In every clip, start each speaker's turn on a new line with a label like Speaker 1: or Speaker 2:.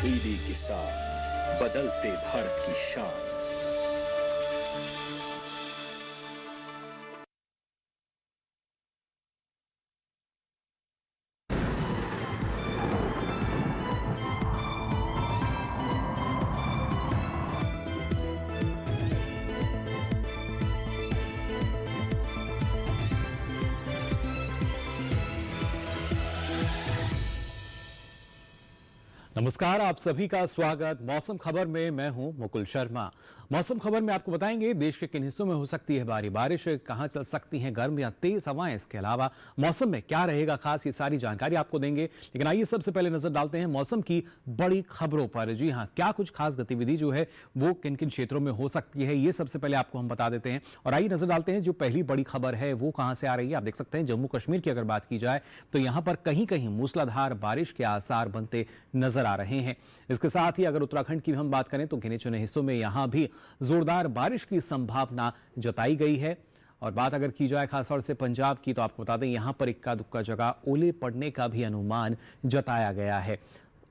Speaker 1: तब्दीली के साथ बदलते भारत की शान।
Speaker 2: नमस्कार, आप सभी का स्वागत। मौसम खबर में मैं हूं मुकुल शर्मा। मौसम खबर में आपको बताएंगे देश के किन हिस्सों में हो सकती है भारी बारिश, कहां चल सकती हैं गर्म या तेज हवाएं, इसके अलावा मौसम में क्या रहेगा खास, ये सारी जानकारी आपको देंगे। लेकिन आइए सबसे पहले नजर डालते हैं मौसम की बड़ी खबरों पर। जी हां, क्या कुछ खास गतिविधि जो है वो किन किन क्षेत्रों में हो सकती है, ये सबसे पहले आपको हम बता देते हैं। और आइए नजर डालते हैं जो पहली बड़ी खबर है वो कहां से आ रही है। आप देख सकते हैं जम्मू कश्मीर की अगर बात की जाए तो यहां पर कहीं कहीं मूसलाधार बारिश के आसार बनते नजर आ रहे हैं। इसके साथ ही अगर उत्तराखंड की हम बात करें तो गिने चुने हिस्सों में यहां भी जोरदार बारिश की संभावना जताई गई है। और बात अगर की जाए खासतौर से पंजाब की तो आपको बता दें यहां पर इक्का दुक्का जगह ओले पड़ने का भी अनुमान जताया गया है।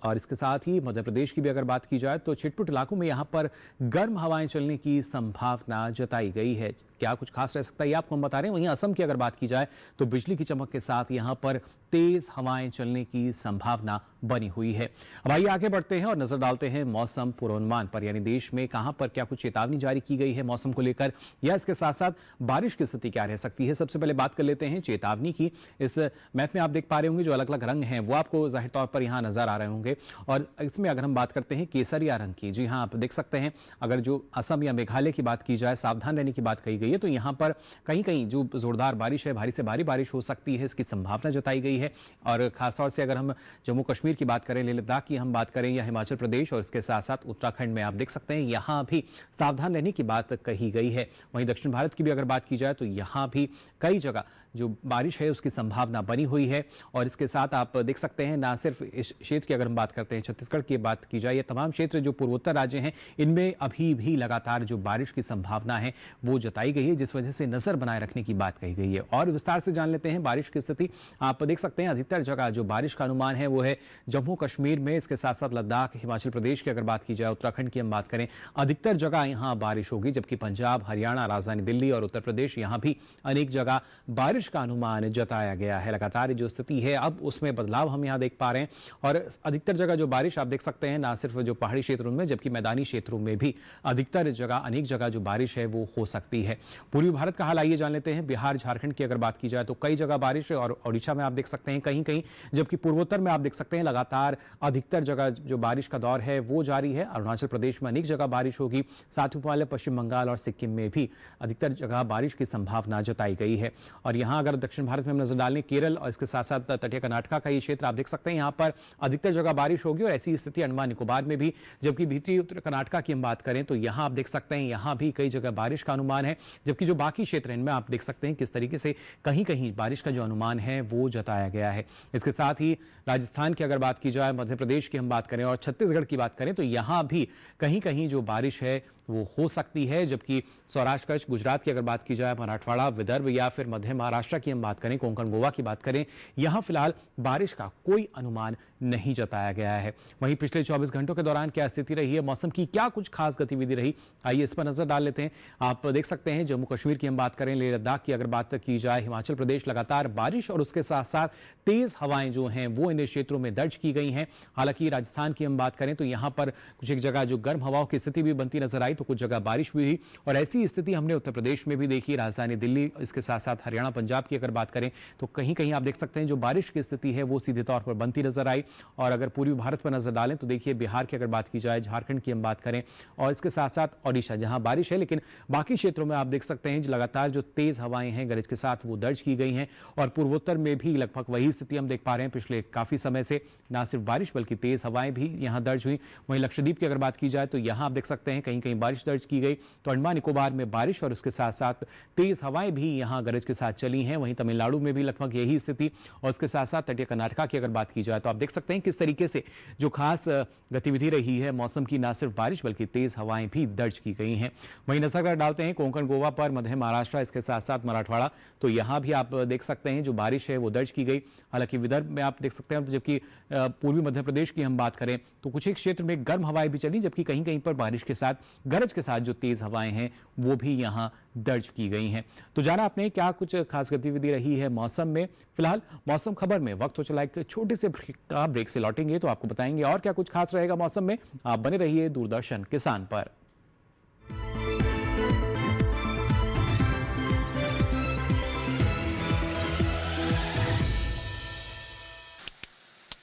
Speaker 2: और इसके साथ ही मध्य प्रदेश की भी अगर बात की जाए तो छिटपुट इलाकों में यहां पर गर्म हवाएं चलने की संभावना जताई गई है। क्या कुछ खास रह सकता है ये आपको हम बता रहे हैं। वहीं असम की अगर बात की जाए तो बिजली की चमक के साथ यहां पर तेज हवाएं चलने की संभावना बनी हुई है। अब आइए आगे बढ़ते हैं और नजर डालते हैं मौसम पूर्वानुमान पर, यानी देश में कहां पर क्या कुछ चेतावनी जारी की गई है मौसम को लेकर, या इसके साथ साथ बारिश की स्थिति क्या रह सकती है। सबसे पहले बात कर लेते हैं चेतावनी की। इस मैप में आप देख पा रहे होंगे जो अलग अलग रंग हैं वो आपको जाहिर तौर पर यहां नजर आ रहे होंगे। और इसमें अगर हम बात करते हैं केसरिया रंग की, जी हां आप देख सकते हैं अगर जो असम या मेघालय की बात की जाए, सावधान रहने की बात कही गई है, तो यहां पर कहीं कहीं जो जोरदार बारिश है, भारी से भारी बारिश हो सकती है, इसकी संभावना जताई गई है। और खासतौर से अगर हम जम्मू कश्मीर की बात करें, लेह लद्दाख की हम बात करें या हिमाचल प्रदेश और इसके साथ साथ उत्तराखंड में आप देख सकते हैं यहां भी सावधान रहने की बात कही गई है। वहीं दक्षिण भारत की भी अगर बात की जाए तो यहां भी कई जगह जो बारिश है उसकी संभावना बनी हुई है। और इसके साथ आप देख सकते हैं ना सिर्फ इस क्षेत्र की अगर हम बात करते हैं, छत्तीसगढ़ की बात की जाए, ये तमाम क्षेत्र जो पूर्वोत्तर राज्य हैं इनमें अभी भी लगातार जो बारिश की संभावना है वो जताई गई है, जिस वजह से नजर बनाए रखने की बात कही गई है। और विस्तार से जान लेते हैं बारिश की स्थिति। आप देख सकते हैं अधिकतर जगह जो बारिश का अनुमान है वो है जम्मू कश्मीर में, इसके साथ साथ लद्दाख, हिमाचल प्रदेश की अगर बात की जाए, उत्तराखंड की हम बात करें, अधिकतर जगह यहां बारिश होगी। जबकि पंजाब, हरियाणा, राजधानी दिल्ली और उत्तर प्रदेश यहां भी अनेक जगह बारिश का अनुमान जताया गया है। लगातार जो स्थिति है अब उसमें बदलाव हम यहां देख पा रहे हैं। और अधिकतर जगह जो बारिश आप देख सकते हैं ना सिर्फ जो पहाड़ी क्षेत्रों में जबकि मैदानी क्षेत्रों में भी अधिकतर जगह अनेक जगह जो बारिश है वो हो सकती है। पूर्वी भारत का हाल आइए जान लेते हैं। बिहार, झारखंड की अगर बात की जाए तो कई जगह बारिश, और ओडिशा में आप देख सकते हैं कहीं कहीं, जबकि पूर्वोत्तर में आप देख सकते हैं लगातार अधिकतर जगह जो बारिश का दौर है वो जारी है। अरुणाचल प्रदेश में अनेक जगह बारिश होगी, साथ ही वाले पश्चिम बंगाल और सिक्किम में भी अधिकतर जगह बारिश की संभावना जताई गई है। और यहाँ अगर दक्षिण भारत में हम नजर डालें, केरल और इसके साथ साथ तटीय कर्नाटक का ये क्षेत्र आप देख सकते हैं यहाँ पर अधिकतर जगह बारिश होगी। और ऐसी स्थिति अंडमान निकोबार में भी, जबकि भीतरी उत्तर कर्नाटक की हम बात करें तो यहाँ आप देख सकते हैं यहाँ भी कई जगह बारिश का अनुमान है। जबकि जो बाकी क्षेत्र हैं इनमें आप देख सकते हैं किस तरीके से कहीं कहीं बारिश का जो अनुमान है वो जताया गया है। इसके साथ ही राजस्थान की अगर बात की जाए, मध्य प्रदेश की हम बात करें और छत्तीसगढ़ की बात करें तो यहाँ भी कहीं कहीं जो बारिश है वो हो सकती है। जबकि सौराष्ट्र, कच्छ, गुजरात की अगर बात की जाए, मराठवाड़ा, विदर्भ या फिर मध्य महाराष्ट्र की हम बात करें, कोंकण, गोवा की बात करें, यहां फिलहाल बारिश का कोई अनुमान नहीं जताया गया है। वहीं पिछले 24 घंटों के दौरान क्या स्थिति रही है, मौसम की क्या कुछ खास गतिविधि रही, आइए इस पर नजर डाल लेते हैं। आप देख सकते हैं जम्मू कश्मीर की हम बात करें, लेह लद्दाख की अगर बात की जाए, हिमाचल प्रदेश, लगातार बारिश और उसके साथ साथ तेज हवाएं जो हैं वो इन क्षेत्रों में दर्ज की गई हैं। हालांकि राजस्थान की हम बात करें तो यहां पर कुछ एक जगह जो गर्म हवाओं की स्थिति भी बनती नजर आई, तो कुछ जगह बारिश भी हुई। और ऐसी स्थिति हमने उत्तर प्रदेश में भी देखी, राजधानी दिल्ली, इसके साथ साथ हरियाणा, पंजाब की अगर बात करें तो कहीं कहीं आप देख सकते हैं जो बारिश की स्थिति है वो सीधे तौर पर बनती नजर आई। और अगर पूर्वी भारत पर नजर डालें तो देखिए बिहार की अगर बात की जाए, झारखंड की हम बात करें और इसके साथ साथ ओडिशा, जहां बारिश है लेकिन बाकी क्षेत्रों में आप देख सकते हैं लगातार जो तेज हवाएं हैं गरज के साथ वो दर्ज की गई हैं। और पूर्वोत्तर में भी लगभग वही स्थिति हम देख पा रहे हैं पिछले काफी समय से, ना सिर्फ बारिश बल्कि तेज हवाएं भी यहां दर्ज हुई। वहीं लक्षद्वीप की अगर बात की जाए तो यहां आप देख सकते हैं कहीं कहीं बारिश दर्ज की गई। तो अंडमान निकोबार में बारिश और उसके साथ साथ तेज हवाएं भी यहां गरज के साथ चली हैं। वहीं तमिलनाडु में भी लगभग यही स्थिति और उसके साथ साथ तटीय कर्नाटक की अगर बात की जाए तो आप देख सकते सकते हैं किस तरीके से जो खास गतिविधि रही है मौसम की, ना सिर्फ बारिश बल्कि तेज हवाएं भी दर्ज की गई हैं। वहीं नजर डालते हैं कोंकण गोवा पर, मध्य महाराष्ट्र, इसके साथ साथ मराठवाड़ा, तो यहां भी आप देख सकते हैं जो बारिश है वो दर्ज की गई। हालांकि विदर्भ में आप देख सकते हैं, जबकि पूर्वी मध्य प्रदेश की हम बात करें तो कुछ एक क्षेत्र में गर्म हवाएं भी चली, जबकि कहीं कहीं पर बारिश के साथ गरज के साथ जो तेज हवाएं हैं वो भी यहां दर्ज की गई हैं। तो जाना आपने क्या कुछ खास गतिविधि रही है मौसम में। फिलहाल मौसम खबर में वक्त हो चला एक छोटे से ब्रेक से लौटेंगे तो आपको बताएंगे और क्या कुछ खास रहेगा मौसम में। आप बने रहिए दूरदर्शन किसान पर।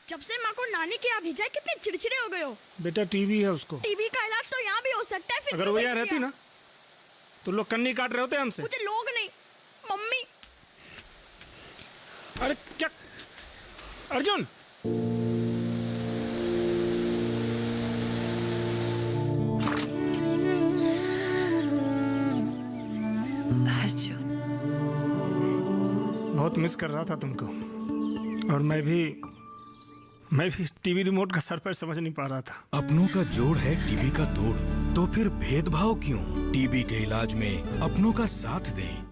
Speaker 3: जब से माँ को नानी के यहाँ भेजा है कितने चिड़चिड़े हो गए हो।
Speaker 4: बेटा टीबी है उसको।
Speaker 3: टीबी का इलाज तो यहाँ भी हो सकता है। फिर
Speaker 4: अगर वो यहाँ रहती ना तो लोग कन्नी काट रहे होते हमसे।
Speaker 3: मुझे लोग नहीं, मम्मी।
Speaker 4: अरे क्या अर्जुन,
Speaker 5: अर्जुन,
Speaker 4: बहुत मिस कर रहा था तुमको। और मैं भी टीवी रिमोट का सर पैर समझ नहीं पा रहा था।
Speaker 6: अपनों का जोड़ है टीबी का तोड़, तो फिर भेदभाव क्यों? टीबी के इलाज में अपनों का साथ दें।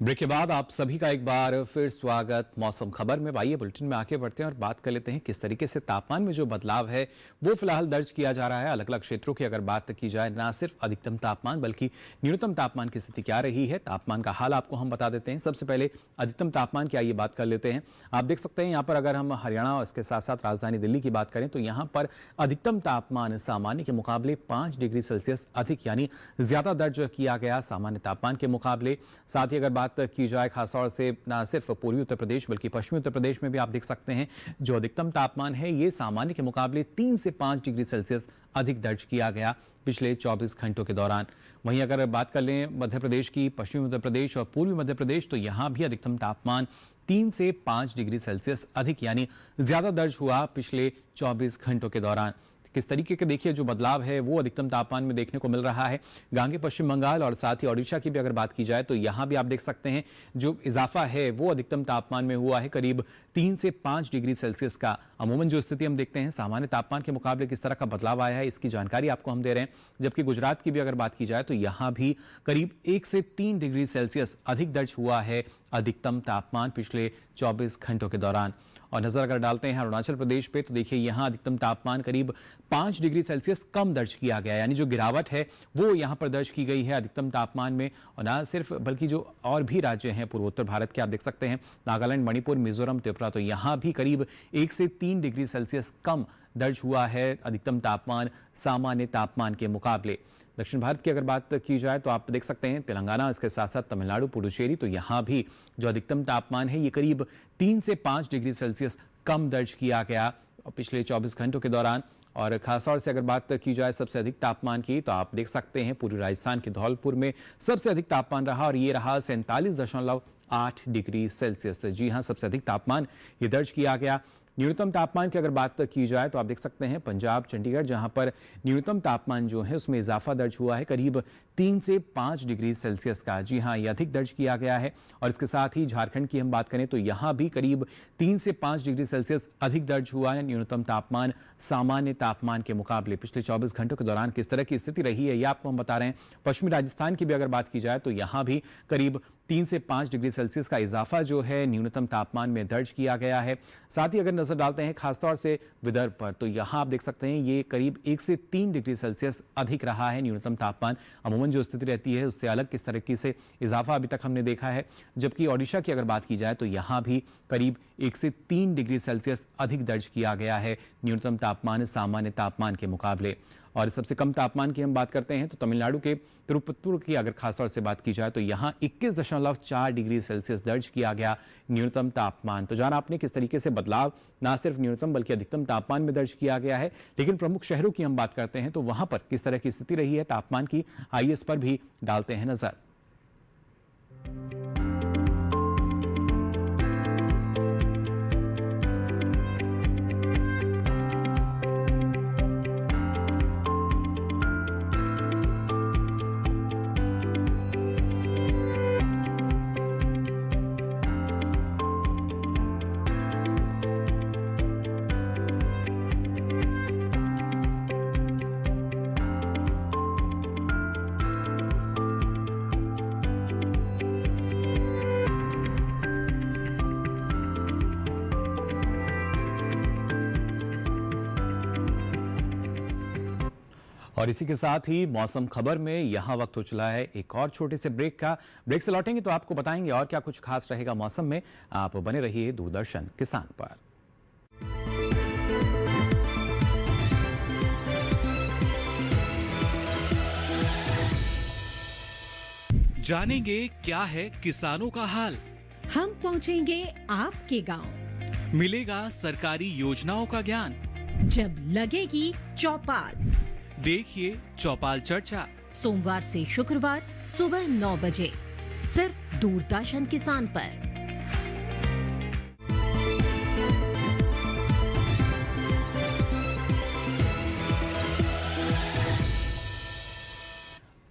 Speaker 2: ब्रेक के बाद आप सभी का एक बार फिर स्वागत मौसम खबर में। आइए बुलेटिन में आगे बढ़ते हैं और बात कर लेते हैं किस तरीके से तापमान में जो बदलाव है वो फिलहाल दर्ज किया जा रहा है। अलग अलग क्षेत्रों की अगर बात की जाए, ना सिर्फ अधिकतम तापमान बल्कि न्यूनतम तापमान की स्थिति क्या रही है, तापमान का हाल आपको हम बता देते हैं। सबसे पहले अधिकतम तापमान की आइए बात कर लेते हैं। आप देख सकते हैं यहाँ पर अगर हम हरियाणा और इसके साथ साथ राजधानी दिल्ली की बात करें तो यहाँ पर अधिकतम तापमान सामान्य के मुकाबले 5 डिग्री सेल्सियस अधिक यानी ज्यादा दर्ज किया गया सामान्य तापमान के मुकाबले। साथ ही अगर बात की जाए खासतौर से ना सिर्फ पूर्वी उत्तर प्रदेश बल्कि पश्चिमी उत्तर प्रदेश में भी आप देख सकते हैं जो अधिकतम तापमान है ये सामान्य के मुकाबले 3 से 5 डिग्री सेल्सियस अधिक दर्ज किया गया पिछले 24 घंटों के दौरान। वहीं अगर बात कर लें मध्य प्रदेश की, पश्चिमी मध्य प्रदेश और पूर्वी मध्य प्रदेश, तो यहां भी अधिकतम तापमान 3 से 5 डिग्री सेल्सियस अधिक यानी ज्यादा दर्ज हुआ पिछले 24 घंटों के दौरान। किस तरीके के देखिए जो बदलाव है वो अधिकतम तापमान में देखने को मिल रहा है। गांगे पश्चिम बंगाल और साथ ही ओडिशा की भी अगर बात की जाए तो यहां भी आप देख सकते हैं जो इजाफा है वो अधिकतम तापमान में हुआ है करीब 3 से 5 डिग्री सेल्सियस का। अमूमन जो स्थिति हम देखते हैं सामान्य तापमान के मुकाबले किस तरह का बदलाव आया है इसकी जानकारी आपको हम दे रहे हैं। जबकि गुजरात की भी अगर बात की जाए तो यहां भी करीब 1 से 3 डिग्री सेल्सियस अधिक दर्ज हुआ है अधिकतम तापमान पिछले 24 घंटों के दौरान। और नजर अगर डालते हैं अरुणाचल प्रदेश पे तो देखिए यहां अधिकतम तापमान करीब 5 डिग्री सेल्सियस कम दर्ज किया गया, यानी जो गिरावट है वो यहां पर दर्ज की गई है अधिकतम तापमान में। और ना सिर्फ बल्कि जो और भी राज्य हैं पूर्वोत्तर भारत के आप देख सकते हैं नागालैंड, मणिपुर, मिजोरम, त्रिपुरा, तो यहां भी करीब 1 से 3 डिग्री सेल्सियस कम दर्ज हुआ है अधिकतम तापमान सामान्य तापमान के मुकाबले। दक्षिण भारत की अगर बात की जाए तो आप देख सकते हैं तेलंगाना, इसके साथ साथ तमिलनाडु, पुडुचेरी, तो यहाँ भी जो अधिकतम तापमान है ये करीब 3 से 5 डिग्री सेल्सियस कम दर्ज किया गया पिछले 24 घंटों के दौरान। और खासतौर से अगर बात की जाए सबसे अधिक तापमान की तो आप देख सकते हैं पूर्वी राजस्थान के धौलपुर में सबसे अधिक तापमान रहा और ये रहा 47.8 डिग्री सेल्सियस। जी हाँ, सबसे अधिक तापमान ये दर्ज किया गया। न्यूनतम तापमान की अगर बात की जाए तो आप देख सकते हैं पंजाब, चंडीगढ़, जहां पर न्यूनतम तापमान जो है उसमें इजाफा दर्ज हुआ है करीब 3 से 5 डिग्री सेल्सियस का। जी हां, यह अधिक दर्ज किया गया है। और इसके साथ ही झारखंड की हम बात करें तो यहां भी करीब 3 से 5 डिग्री सेल्सियस अधिक दर्ज हुआ है न्यूनतम तापमान सामान्य तापमान के मुकाबले। पिछले 24 घंटों के दौरान किस तरह की स्थिति रही है ये आपको हम बता रहे हैं। पश्चिमी राजस्थान की भी अगर बात की जाए तो यहां भी करीब 3 से 5 डिग्री सेल्सियस का इजाफा जो है न्यूनतम तापमान में दर्ज किया गया है। साथ ही अगर नजर डालते हैं खासतौर से विदर्भ पर तो यहां आप देख सकते हैं ये करीब 1 से 3 डिग्री सेल्सियस अधिक रहा है न्यूनतम तापमान। अमूमन जो स्थिति रहती है उससे अलग किस तरीके से इजाफा अभी तक हमने देखा है। जबकि ओडिशा की अगर बात की जाए तो यहां भी करीब 1 से 3 डिग्री सेल्सियस अधिक दर्ज किया गया है न्यूनतम तापमान सामान्य तापमान के मुकाबले। और सबसे कम तापमान की हम बात करते हैं तो तमिलनाडु के तिरुपत्तुर की अगर खासतौर से बात की जाए तो यहां 21.4 डिग्री सेल्सियस दर्ज किया गया न्यूनतम तापमान। तो जाना आपने किस तरीके से बदलाव ना सिर्फ न्यूनतम बल्कि अधिकतम तापमान में दर्ज किया गया है। लेकिन प्रमुख शहरों की हम बात करते हैं तो वहां पर किस तरह की स्थिति रही है तापमान की, आइए इस पर भी डालते हैं नजर। और इसी के साथ ही मौसम खबर में यहाँ वक्त हो चला है एक और छोटे से ब्रेक का। ब्रेक से लौटेंगे तो आपको बताएंगे और क्या कुछ खास रहेगा मौसम में। आप बने रहिए दूरदर्शन किसान पर।
Speaker 7: जानेंगे क्या है किसानों का हाल,
Speaker 5: हम पहुंचेंगे आपके गांव,
Speaker 7: मिलेगा सरकारी योजनाओं का ज्ञान।
Speaker 5: जब लगेगी चौपाल,
Speaker 7: देखिए चौपाल चर्चा
Speaker 5: सोमवार से शुक्रवार सुबह 9 बजे सिर्फ दूरदर्शन किसान पर।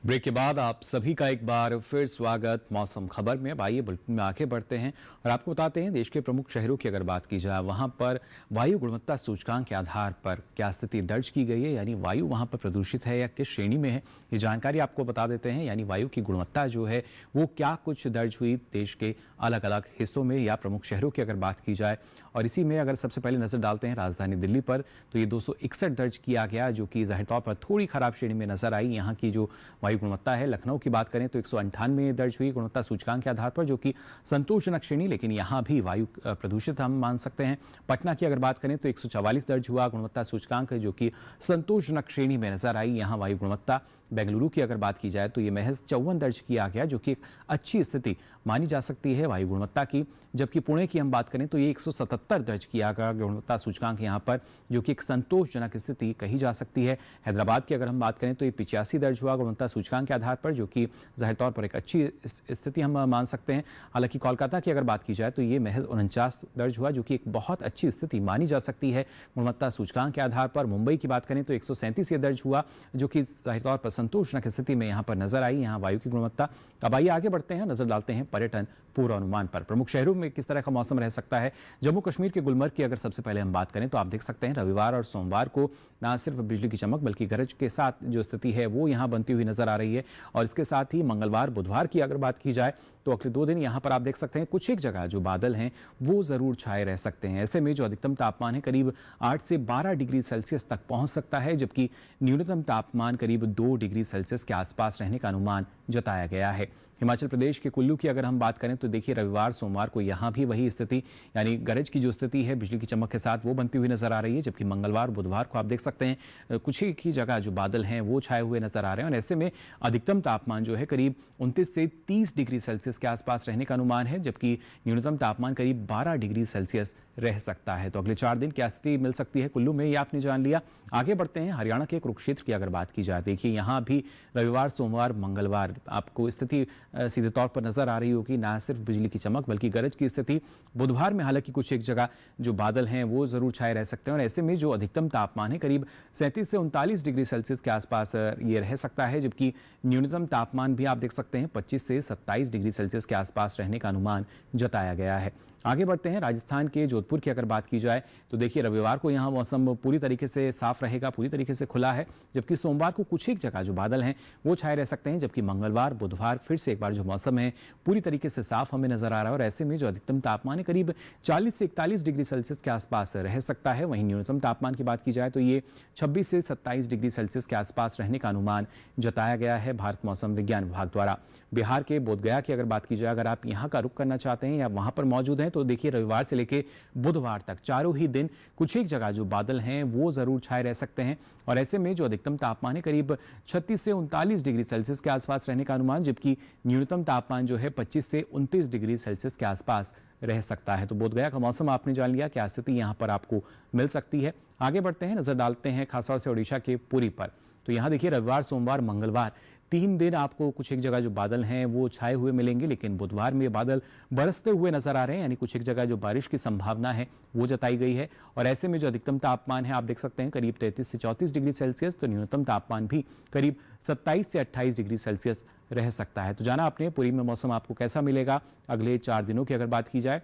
Speaker 2: ब्रेक के बाद आप सभी का एक बार फिर स्वागत मौसम खबर में। अब आइए बुलेटिन में आगे बढ़ते हैं और आपको बताते हैं देश के प्रमुख शहरों की अगर बात की जाए वहां पर वायु गुणवत्ता सूचकांक के आधार पर क्या स्थिति दर्ज की गई है, यानी वायु वहां पर प्रदूषित है या किस श्रेणी में है, ये जानकारी आपको बता देते हैं। यानी वायु की गुणवत्ता जो है वो क्या कुछ दर्ज हुई देश के अलग अलग हिस्सों में या प्रमुख शहरों की अगर बात की जाए। और इसी में अगर सबसे पहले नजर डालते हैं राजधानी दिल्ली पर, तो ये 261 दर्ज किया गया, जो कि जाहिर तौर पर थोड़ी खराब श्रेणी में नजर आई। यहाँ की जो वायु गुणवत्ता है, लखनऊ की बात करें तो 198 दर्ज हुई गुणवत्ता सूचकांक के आधार पर, जो कि संतोषजनक श्रेणी, लेकिन यहाँ भी वायु प्रदूषित हम मान सकते हैं। पटना की अगर बात करें तो 144 दर्ज हुआ गुणवत्ता सूचकांक, जो कि संतोषजनक श्रेणी में नजर आई यहाँ वायु गुणवत्ता। बेंगलुरु की अगर बात की जाए तो ये महज 54 दर्ज किया गया, जो कि एक अच्छी स्थिति मानी जा सकती है वायु गुणवत्ता की। जबकि पुणे की हम बात करें तो ये 177 दर्ज किया गया गुणवत्ता सूचकांक यहाँ पर, जो कि एक संतोषजनक स्थिति कही जा सकती है। हैदराबाद की अगर हम बात करें तो ये 85 दर्ज हुआ गुणवत्ता सूचकांक के आधार पर, जो कि जाहिर तौर पर एक अच्छी स्थिति हम मान सकते हैं। हालांकि कोलकाता की अगर बात की जाए तो ये महज 49 दर्ज हुआ, जो कि एक बहुत अच्छी स्थिति मानी जा सकती है गुणवत्ता सूचकांक के आधार पर। मुंबई की बात करें तो 137 ये दर्ज हुआ, जो कि जाहिर तौर पर संतोषजनक स्थिति में यहाँ पर नजर आई यहाँ वायु की गुणवत्ता। अब आइए आगे बढ़ते हैं, नजर डालते हैं पर्यटन पूर्वानुमान पर। प्रमुख शहरों में किस तरह का मौसम रह सकता है। जम्मू कश्मीर के गुलमर्ग की अगर सबसे पहले हम बात करें तो आप देख सकते हैं रविवार और सोमवार को ना सिर्फ बिजली की चमक बल्कि गरज के साथ जो स्थिति है वो यहाँ बनती हुई नजर आ रही है। और इसके साथ ही मंगलवार बुधवार की अगर बात की जाए तो अगले 2 दिन यहाँ पर आप देख सकते हैं कुछ एक जगह जो बादल हैं वो जरूर छाए रह सकते हैं। ऐसे में जो अधिकतम तापमान है करीब 8 से 12 डिग्री सेल्सियस तक पहुंच सकता है, जबकि न्यूनतम तापमान करीब 2 डिग्री सेल्सियस के आसपास रहने का अनुमान जताया गया है। हिमाचल प्रदेश के कुल्लू की अगर हम बात करें तो देखिए रविवार सोमवार को यहाँ भी वही स्थिति, यानी गरज की जो स्थिति है बिजली की चमक के साथ वो बनती हुई नजर आ रही है। जबकि मंगलवार बुधवार को आप देख सकते हैं कुछ एक ही जगह जो बादल हैं वो छाए हुए नजर आ रहे हैं। और ऐसे में अधिकतम तापमान जो है करीब 29 से 30 डिग्री सेल्सियस के आसपास रहने का अनुमान है, जबकि न्यूनतम तापमान करीब 12 डिग्री सेल्सियस रह सकता है। तो अगले 4 दिन क्या स्थिति मिल सकती है कुल्लू में, ये आपने जान लिया। आगे बढ़ते हैं हरियाणा के कुरुक्षेत्र की अगर बात की जाए, देखिए यहाँ भी रविवार सोमवार मंगलवार आपको स्थिति सीधे तौर पर नजर आ रही होगी, ना सिर्फ बिजली की चमक बल्कि गरज की स्थिति। बुधवार में हालांकि कुछ एक जगह जो बादल हैं वो जरूर छाए रह सकते हैं। और ऐसे में जो अधिकतम तापमान है करीब 37 से 39 डिग्री सेल्सियस के आसपास ये रह सकता है, जबकि न्यूनतम तापमान भी आप देख सकते हैं 25 से 27 डिग्री सेल्सियस के आसपास रहने का अनुमान जताया गया है। आगे बढ़ते हैं राजस्थान के जोधपुर की अगर बात की जाए तो देखिए रविवार को यहाँ मौसम पूरी तरीके से साफ रहेगा, पूरी तरीके से खुला है, जबकि सोमवार को कुछ एक जगह जो बादल हैं वो छाए रह सकते हैं। जबकि मंगलवार बुधवार फिर से एक बार जो मौसम है पूरी तरीके से साफ हमें नजर आ रहा है। और ऐसे में जो अधिकतम तापमान है करीब 40 से 41 डिग्री सेल्सियस के आसपास रह सकता है। वहीं न्यूनतम तापमान की बात की जाए तो ये 26 से 27 डिग्री सेल्सियस के आसपास रहने का अनुमान जताया गया है भारत मौसम विज्ञान विभाग द्वारा। बिहार के बोधगया की अगर बात की जाए, अगर आप यहाँ का रुख करना चाहते हैं या वहां पर मौजूद हैं तो देखिए रविवार से लेकर बुधवार तक चारों ही दिन कुछ एक जगह जो बादल हैं वो जरूर छाए रह सकते हैं। और ऐसे में जो अधिकतम तापमान है करीब 36 से 39 डिग्री सेल्सियस के आसपास रहने का अनुमान, जबकि न्यूनतम तापमान जो है 25 से 29 डिग्री सेल्सियस के आसपास रह सकता है। तो बोधगया का मौसम आपने जान लिया, क्या स्थिति यहाँ पर आपको मिल सकती है। आगे बढ़ते हैं, नजर डालते हैं खासतौर से ओडिशा के पुरी पर। तो यहाँ देखिए रविवार सोमवार मंगलवार 3 दिन आपको कुछ एक जगह जो बादल हैं वो छाए हुए मिलेंगे, लेकिन बुधवार में बादल बरसते हुए नजर आ रहे हैं, यानी कुछ एक जगह जो बारिश की संभावना है वो जताई गई है। और ऐसे में जो अधिकतम तापमान है आप देख सकते हैं करीब 33 से 34 डिग्री सेल्सियस, तो न्यूनतम तापमान भी करीब 27 से 28 डिग्री सेल्सियस रह सकता है। तो जाना आपने पुरी में मौसम आपको कैसा मिलेगा अगले 4 दिनों की अगर बात की जाए।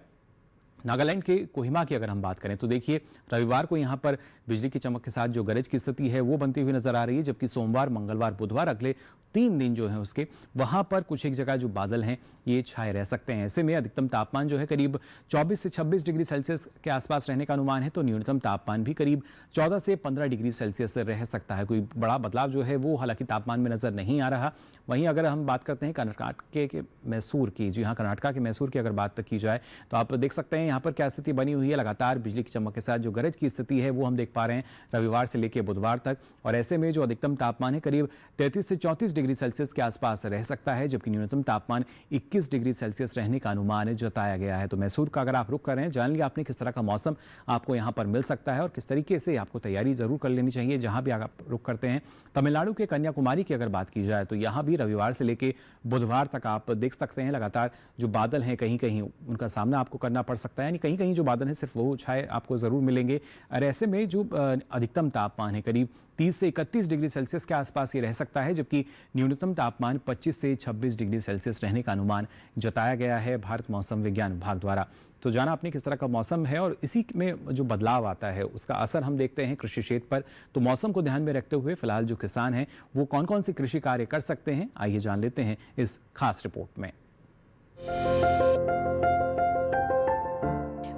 Speaker 2: नागालैंड के कोहिमा की अगर हम बात करें तो देखिए रविवार को यहाँ पर बिजली की चमक के साथ जो गरज की स्थिति है वो बनती हुई नजर आ रही है, जबकि सोमवार, मंगलवार, बुधवार अगले 3 दिन जो है उसके वहां पर कुछ एक जगह जो बादल हैं ये छाए रह सकते हैं। ऐसे में अधिकतम तापमान जो है करीब 24 से 26 डिग्री सेल्सियस के आसपास रहने का अनुमान है, तो न्यूनतम तापमान भी करीब 14 से 15 डिग्री सेल्सियस रह सकता है। कोई बड़ा बदलाव जो है वो हालांकि तापमान में नजर नहीं आ रहा। वहीं अगर हम बात करते हैं कर्नाटक के मैसूर की, जी हाँ, कर्नाटक के मैसूर की अगर बात की जाए तो आप देख सकते हैं यहाँ पर क्या स्थिति बनी हुई है। लगातार बिजली की चमक के साथ जो गरज की स्थिति है वो हम देख पा रहे हैं रविवार से लेकर बुधवार तक, और ऐसे में जो अधिकतम तापमान है करीब 33 से 34 डिग्री सेल्सियस के आसपास रह सकता है, जबकि न्यूनतम तापमान 21 डिग्री सेल्सियस रहने का अनुमान जताया गया है। तो मैसूर का अगर आप रुख कर रहे हैं, जान लिया आपने किस तरह का मौसम आपको यहाँ पर मिल सकता है और किस तरीके से आपको तैयारी जरूर कर लेनी चाहिए जहां भी आप रुख करते हैं। तमिलनाडु के कन्याकुमारी की अगर बात की जाए तो यहाँ भी रविवार से लेकर बुधवार तक आप देख सकते हैं लगातार जो बादल हैं कहीं कहीं उनका सामना आपको करना पड़ सकता है, यानी कहीं कहीं जो बादल हैं सिर्फ वो छाए आपको जरूर मिलेंगे। और ऐसे में जो अधिकतम तापमान है करीब 30 से 31 डिग्री सेल्सियस के आसपास ये रह सकता है, जबकि न्यूनतम तापमान 25 से 26 डिग्री सेल्सियस रहने का अनुमान जताया गया है भारत मौसम विज्ञान विभाग द्वारा। तो जाना आपने किस तरह का मौसम है और इसी में जो बदलाव आता है उसका असर हम देखते हैं कृषि क्षेत्र पर। तो मौसम को ध्यान में रखते हुए फिलहाल जो किसान हैं वो कौन कौन से कृषि कार्य कर सकते हैं, आइए जान लेते हैं इस खास रिपोर्ट में।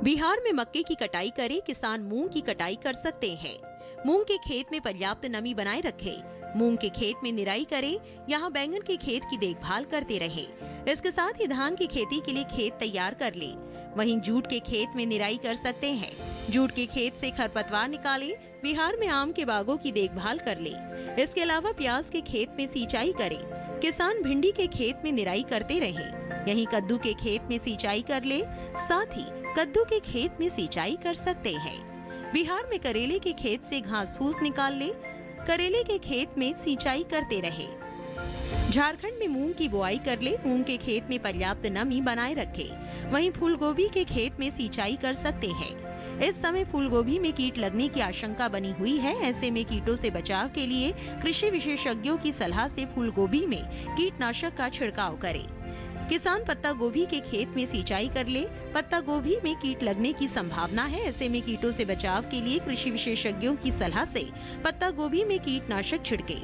Speaker 5: बिहार में मक्के की कटाई करे किसान मूंग की कटाई कर सकते हैं। मूंग के खेत में पर्याप्त नमी बनाए रखे, मूंग के खेत में निराई करे, यहाँ बैंगन के खेत की देखभाल करते रहे। इसके साथ ही धान की खेती के लिए खेत तैयार कर ले। वहीं जूट के खेत में निराई कर सकते हैं, जूट के खेत से खरपतवार निकाले। बिहार में आम के बागों की देखभाल कर ले। इसके अलावा प्याज के खेत में सिंचाई करे। किसान भिंडी के खेत में निराई करते रहे। यहीं कद्दू के खेत में सिंचाई कर ले, साथ ही कद्दू के खेत में सिंचाई कर सकते हैं। बिहार में करेले के खेत से घास फूस निकाल ले, करेले के खेत में सिंचाई करते रहे। झारखंड में मूंग की बुआई कर ले, मूंग के खेत में पर्याप्त नमी बनाए रखे। वहीं फूलगोभी के खेत में सिंचाई कर सकते हैं। इस समय फूलगोभी में कीट लगने की आशंका बनी हुई है, ऐसे में कीटों से बचाव के लिए कृषि विशेषज्ञों की सलाह से फूलगोभी में कीटनाशक का छिड़काव करें। किसान पत्ता गोभी के खेत में सिंचाई कर ले, पत्ता गोभी में कीट लगने की संभावना है, ऐसे में कीटों से बचाव के लिए कृषि विशेषज्ञों की सलाह से पत्ता गोभी में कीटनाशक छिड़के।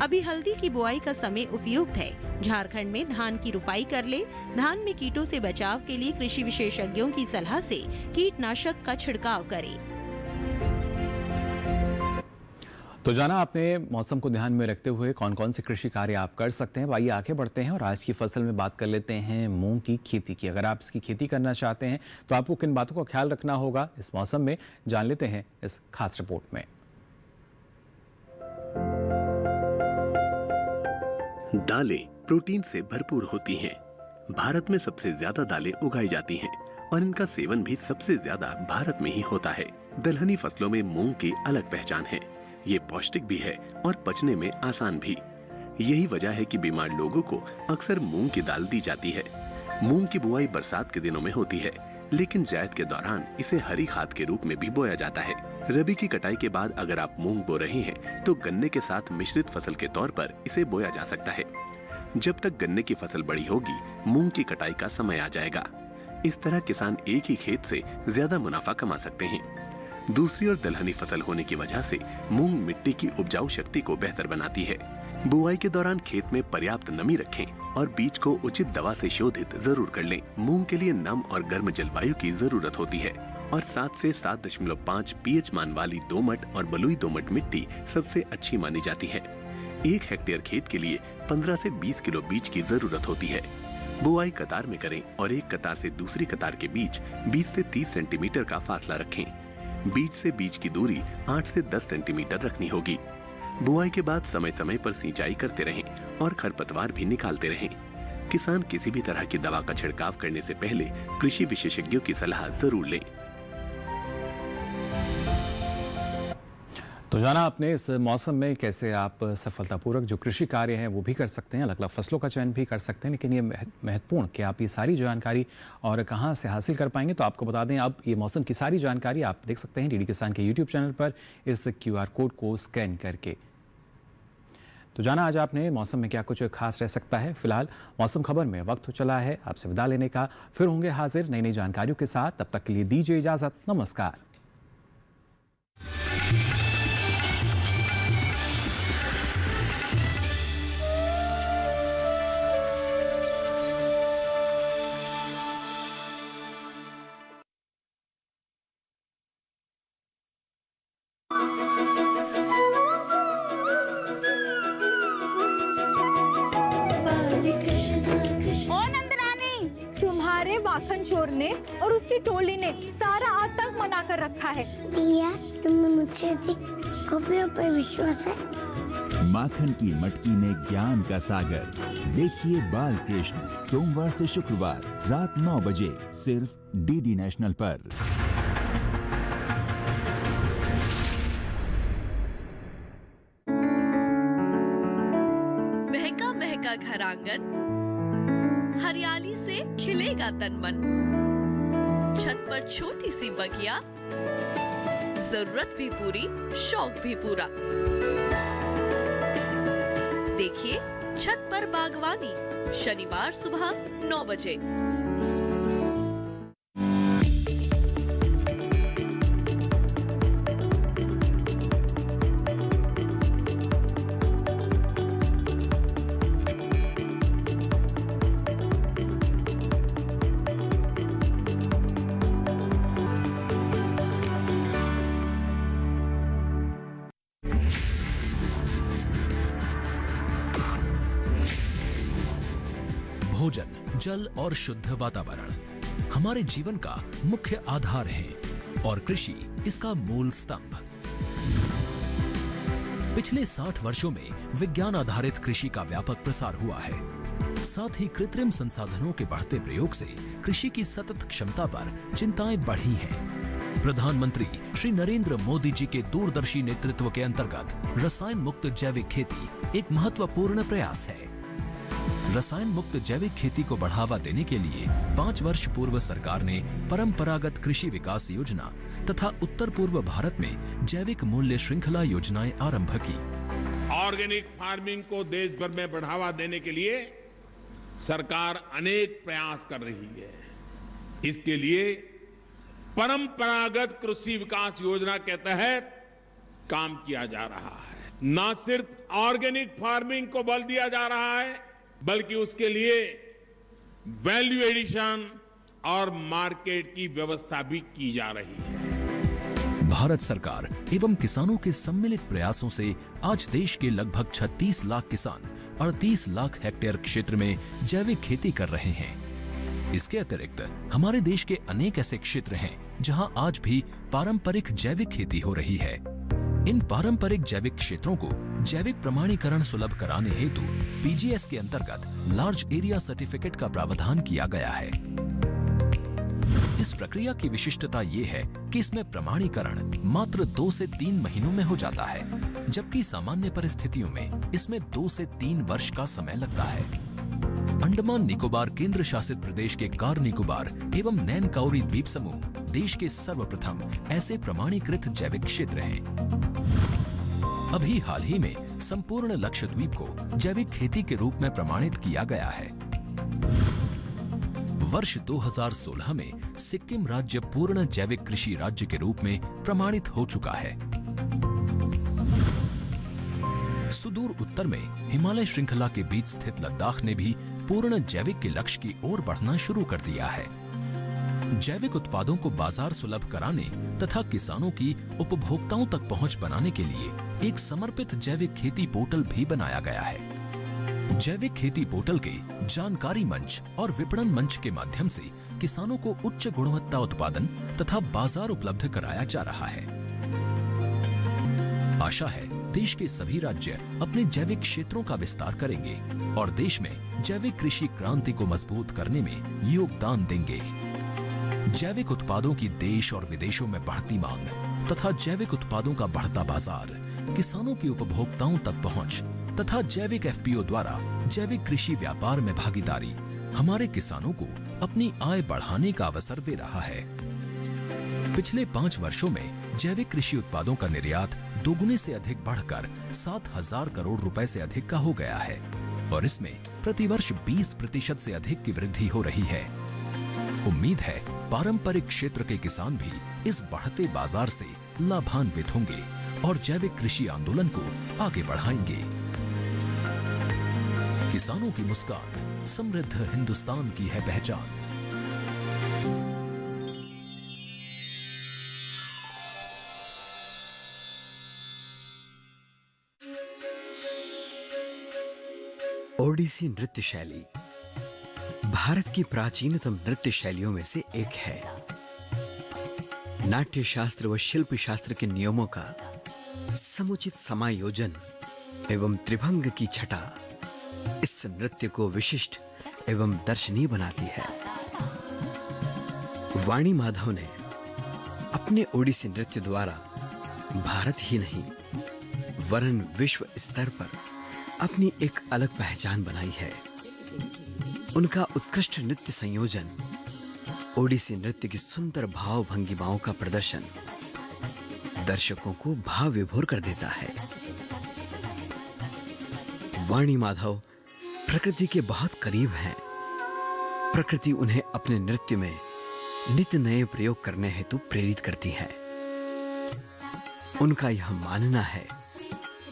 Speaker 5: अभी हल्दी की बुआई का समय उपयुक्त है। झारखंड में धान की रुपाई कर ले, धान में कीटों से बचाव के लिए कृषि विशेषज्ञों की सलाह से कीटनाशक का छिड़काव करें।
Speaker 2: तो जाना आपने मौसम को ध्यान में रखते हुए कौन कौन से कृषि कार्य आप कर सकते हैं। आइए आगे बढ़ते हैं और आज की फसल में बात कर लेते हैं मूंग की खेती की। अगर आप इसकी खेती करना चाहते हैं तो आपको किन बातों का ख्याल रखना होगा इस मौसम में, जान लेते हैं इस खास रिपोर्ट में।
Speaker 8: दालें प्रोटीन से भरपूर होती हैं। भारत में सबसे ज्यादा दालें उगाई जाती हैं और इनका सेवन भी सबसे ज्यादा भारत में ही होता है। दलहनी फसलों में मूंग की अलग पहचान है। ये पौष्टिक भी है और पचने में आसान भी। यही वजह है कि बीमार लोगों को अक्सर मूंग की दाल दी जाती है। मूंग की बुआई बरसात के दिनों में होती है, लेकिन जायद के दौरान इसे हरी खाद के रूप में भी बोया जाता है। रबी की कटाई के बाद अगर आप मूंग बो रहे हैं तो गन्ने के साथ मिश्रित फसल के तौर पर इसे बोया जा सकता है। जब तक गन्ने की फसल बड़ी होगी, मूंग की कटाई का समय आ जाएगा। इस तरह किसान एक ही खेत से ज्यादा मुनाफा कमा सकते हैं। दूसरी ओर दलहनी फसल होने की वजह से मूंग मिट्टी की उपजाऊ शक्ति को बेहतर बनाती है। बुआई के दौरान खेत में पर्याप्त नमी रखें और बीज को उचित दवा से शोधित जरूर कर लें। मूंग के लिए नम और गर्म जलवायु की जरूरत होती है और 7 से 7.5 पीएच मान वाली दोमट और बलुई दोमट मिट्टी सबसे अच्छी मानी जाती है। 1 हेक्टेयर खेत के लिए 15 से 20 किलो बीज की जरूरत होती है। बुआई कतार में करें और एक कतार से दूसरी कतार के बीच 20 से 30 सेंटीमीटर का फासला रखें। बीज से बीज की दूरी 8 से 10 सेंटीमीटर रखनी होगी। बुआई के बाद समय समय पर सिंचाई करते रहें और खरपतवार भी निकालते रहें। किसान किसी भी तरह की दवा का छिड़काव करने से पहले कृषि विशेषज्ञों की सलाह जरूर लें।
Speaker 2: तो जाना आपने इस मौसम में कैसे आप सफलतापूर्वक जो कृषि कार्य हैं वो भी कर सकते हैं, अलग अलग फसलों का चयन भी कर सकते हैं। लेकिन ये महत्वपूर्ण कि आप ये सारी जानकारी और कहाँ से हासिल कर पाएंगे, तो आपको बता दें अब ये मौसम की सारी जानकारी आप देख सकते हैं डीडी किसान के यूट्यूब चैनल पर इस QR कोड को स्कैन करके। तो जाना आज आपने मौसम में क्या कुछ खास रह सकता है। फिलहाल मौसम खबर में वक्त चला है आपसे विदा लेने का। फिर होंगे हाजिर नई नई जानकारियों के साथ, तब तक के लिए दीजिए इजाजत। नमस्कार।
Speaker 9: अरे माखन चोर ने और उसकी टोली ने सारा आतंक मना कर रखा है।
Speaker 10: भैया तुम्हें मुझसे अधिक कॉपियों पर विश्वास है?
Speaker 11: माखन की मटकी में ज्ञान का सागर। देखिए बाल कृष्ण सोमवार से शुक्रवार रात 9 बजे सिर्फ डीडी नेशनल पर।
Speaker 12: महका महका घर आंगन, हरियाली से खिलेगा तन मन। छत पर छोटी सी बगिया, जरूरत भी पूरी शौक भी पूरा। देखिए छत पर बागवानी, शनिवार सुबह 9 बजे।
Speaker 6: भोजन, जल और शुद्ध वातावरण हमारे जीवन का मुख्य आधार है और कृषि इसका मूल स्तंभ। पिछले 60 वर्षों में विज्ञान आधारित कृषि का व्यापक प्रसार हुआ है। साथ ही कृत्रिम संसाधनों के बढ़ते प्रयोग से कृषि की सतत क्षमता पर चिंताएं बढ़ी हैं। प्रधानमंत्री श्री नरेंद्र मोदी जी के दूरदर्शी नेतृत्व के अंतर्गत रसायन मुक्त जैविक खेती एक महत्वपूर्ण प्रयास है। रसायन मुक्त जैविक खेती को बढ़ावा देने के लिए 5 वर्ष पूर्व सरकार ने परंपरागत कृषि विकास योजना तथा उत्तर पूर्व भारत में जैविक मूल्य श्रृंखला योजनाएं आरंभ की।
Speaker 13: ऑर्गेनिक फार्मिंग को देश भर में बढ़ावा देने के लिए सरकार अनेक प्रयास कर रही है। इसके लिए परंपरागत कृषि विकास योजना के तहत काम किया जा रहा है। न सिर्फ ऑर्गेनिक फार्मिंग को बल दिया जा रहा है, बल्कि उसके लिए वैल्यू एडिशन और मार्केट की व्यवस्था भी की जा रही है।
Speaker 6: भारत सरकार एवं किसानों के सम्मिलित प्रयासों से आज देश के लगभग 36 लाख किसान 38 लाख हेक्टेयर क्षेत्र में जैविक खेती कर रहे हैं। इसके अतिरिक्त हमारे देश के अनेक ऐसे क्षेत्र हैं जहां आज भी पारंपरिक जैविक खेती हो रही है। इन पारंपरिक जैविक क्षेत्रों को जैविक प्रमाणीकरण सुलभ कराने हेतु पीजीएस के अंतर्गत लार्ज एरिया सर्टिफिकेट का प्रावधान किया गया है। इस प्रक्रिया की विशिष्टता ये है कि इसमें प्रमाणीकरण मात्र 2 से 3 महीनों में हो जाता है, जबकि सामान्य परिस्थितियों में इसमें 2 से 3 वर्ष का समय लगता है। अंडमान निकोबार केंद्र शासित प्रदेश के कार निकोबार एवं नैन काउरी द्वीप समूह देश के सर्वप्रथम ऐसे प्रमाणीकृत जैविक क्षेत्र हैं। अभी हाल ही में संपूर्ण लक्षद्वीप को जैविक खेती के रूप में प्रमाणित किया गया है। वर्ष 2016 में सिक्किम राज्य पूर्ण जैविक कृषि राज्य के रूप में प्रमाणित हो चुका है। सुदूर उत्तर में हिमालय श्रृंखला के बीच स्थित लद्दाख ने भी पूर्ण जैविक के लक्ष्य की ओर बढ़ना शुरू कर दिया है। जैविक उत्पादों को बाजार सुलभ कराने तथा किसानों की उपभोक्ताओं तक पहुंच बनाने के लिए एक समर्पित जैविक खेती पोर्टल भी बनाया गया है। जैविक खेती पोर्टल के जानकारी मंच और विपणन मंच के माध्यम से किसानों को उच्च गुणवत्ता उत्पादन तथा बाजार उपलब्ध कराया जा रहा है। आशा है देश के सभी राज्य अपने जैविक क्षेत्रों का विस्तार करेंगे और देश में जैविक कृषि क्रांति को मजबूत करने में योगदान देंगे। जैविक उत्पादों की देश और विदेशों में बढ़ती मांग तथा जैविक उत्पादों का बढ़ता बाजार, किसानों की उपभोक्ताओं तक पहुंच तथा जैविक एफपीओ द्वारा जैविक कृषि व्यापार में भागीदारी हमारे किसानों को अपनी आय बढ़ाने का अवसर दे रहा है। पिछले 5 वर्षों में जैविक कृषि उत्पादों का निर्यात दोगुने से अधिक बढ़कर 7,000 करोड़ रुपए से अधिक का हो गया है और इसमें प्रतिवर्ष 20% से अधिक की वृद्धि हो रही है। उम्मीद है पारंपरिक क्षेत्र के किसान भी इस बढ़ते बाजार से लाभान्वित होंगे और जैविक कृषि आंदोलन को आगे बढ़ाएंगे। किसानों की मुस्कान समृद्ध हिंदुस्तान की है पहचान।
Speaker 14: ओडिसी नृत्य शैली भारत की प्राचीनतम नृत्य शैलियों में से एक है। नाट्य शास्त्र व शिल्प शास्त्र के नियमों का समुचित समायोजन एवं त्रिभंग की छटा इस नृत्य को विशिष्ट एवं दर्शनीय बनाती है। वाणी माधव ने अपने ओडिसी नृत्य द्वारा भारत ही नहीं वरन विश्व स्तर पर अपनी एक अलग पहचान बनाई है। उनका उत्कृष्ट नृत्य संयोजन ओडिसी नृत्य की सुंदर भाव भंगिमाओं का प्रदर्शन दर्शकों को भाव विभोर कर देता है। वाणी माधव प्रकृति के बहुत करीब हैं। प्रकृति उन्हें अपने नृत्य में नित्य नए प्रयोग करने हेतु प्रेरित करती है। उनका यह मानना है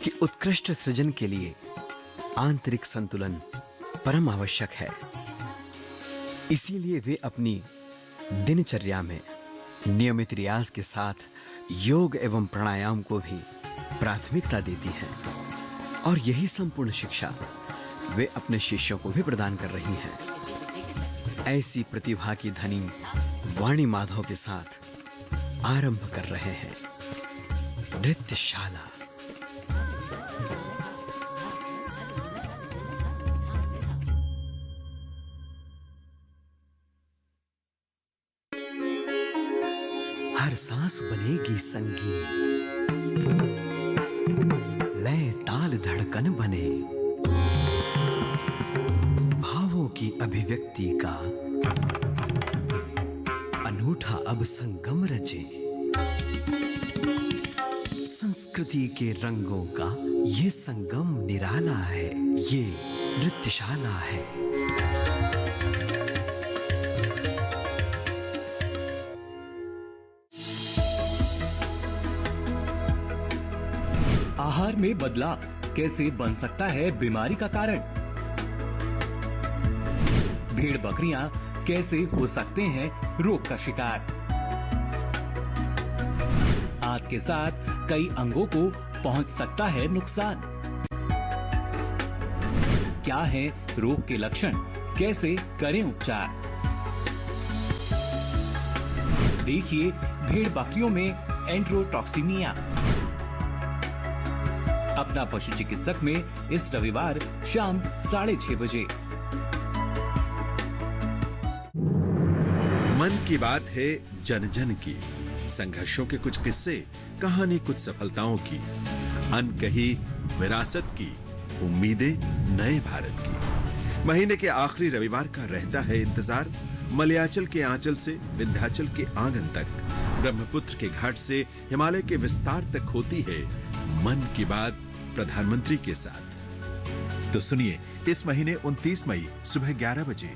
Speaker 14: कि उत्कृष्ट सृजन के लिए आंतरिक संतुलन परम आवश्यक है। इसीलिए वे अपनी दिनचर्या में नियमित रियाज के साथ योग एवं प्राणायाम को भी प्राथमिकता देती हैं और यही संपूर्ण शिक्षा वे अपने शिष्यों को भी प्रदान कर रही हैं। ऐसी प्रतिभा की धनी वाणी माधव के साथ आरंभ कर रहे हैं नृत्यशाला। हर सांस बनेगी संगीत, लय ताल धड़कन बने, भावों की अभिव्यक्ति का अनूठा अब संगम रचे। संस्कृति के रंगों का ये संगम निराला है, ये नृत्यशाला है।
Speaker 7: आहार में बदलाव कैसे बन सकता है बीमारी का कारण? भेड़ बकरियां कैसे हो सकते हैं रोग का शिकार? आंत के साथ कई अंगों को पहुंच सकता है नुकसान। क्या है रोग के लक्षण? कैसे करें उपचार? देखिए भेड़ बकरियों में एंट्रोटॉक्सिमिया। अपना पशु चिकित्सक में इस रविवार शाम 6:30 बजे।
Speaker 15: मन की बात है जन जन की, संघर्षों के कुछ किस्से, कहानी कुछ सफलताओं की, अनकही विरासत की, उम्मीदें नए भारत की। महीने के आखिरी रविवार का रहता है इंतजार। मलयाचल के आंचल से विंध्याचल के आंगन तक, ब्रह्मपुत्र के घाट से हिमालय के विस्तार तक होती है मन की बात प्रधानमंत्री के साथ। तो सुनिए इस महीने 29 मई सुबह 11 बजे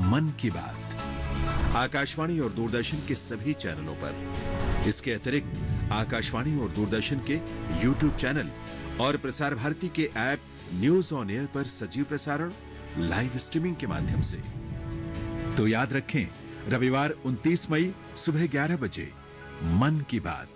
Speaker 15: मन की बात आकाशवाणी और दूरदर्शन के सभी चैनलों पर। इसके अतिरिक्त आकाशवाणी और दूरदर्शन के YouTube चैनल और प्रसार भारती के ऐप न्यूज ऑन एयर पर सजीव प्रसारण लाइव स्ट्रीमिंग के माध्यम से। तो याद रखें, रविवार 29 मई सुबह 11 बजे मन की बात।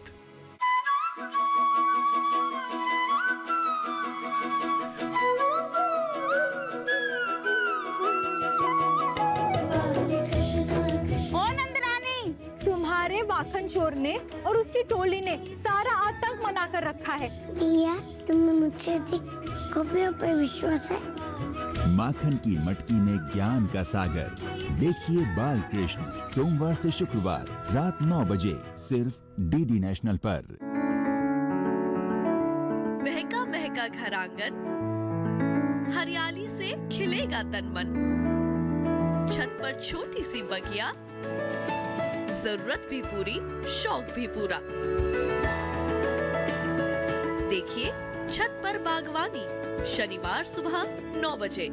Speaker 9: तुम्हारे माखन चोर ने और उसकी टोली ने सारा आतंक मना कर रखा है।
Speaker 10: भैया तुम्हें मुझसे अधिक कॉपियों पर विश्वास है?
Speaker 11: माखन की मटकी में ज्ञान का सागर। देखिए बाल कृष्ण सोमवार से शुक्रवार रात 9 बजे सिर्फ डीडी नेशनल पर।
Speaker 12: महका महका घर आंगन, हरियाली से खिलेगा तन मन। छत पर छोटी सी बगिया, जरूरत भी पूरी, शौक भी पूरा। देखिए छत पर बागवानी, शनिवार सुबह 9 बजे।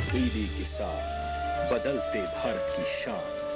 Speaker 1: टीवी के साथ बदलते भारत की शान।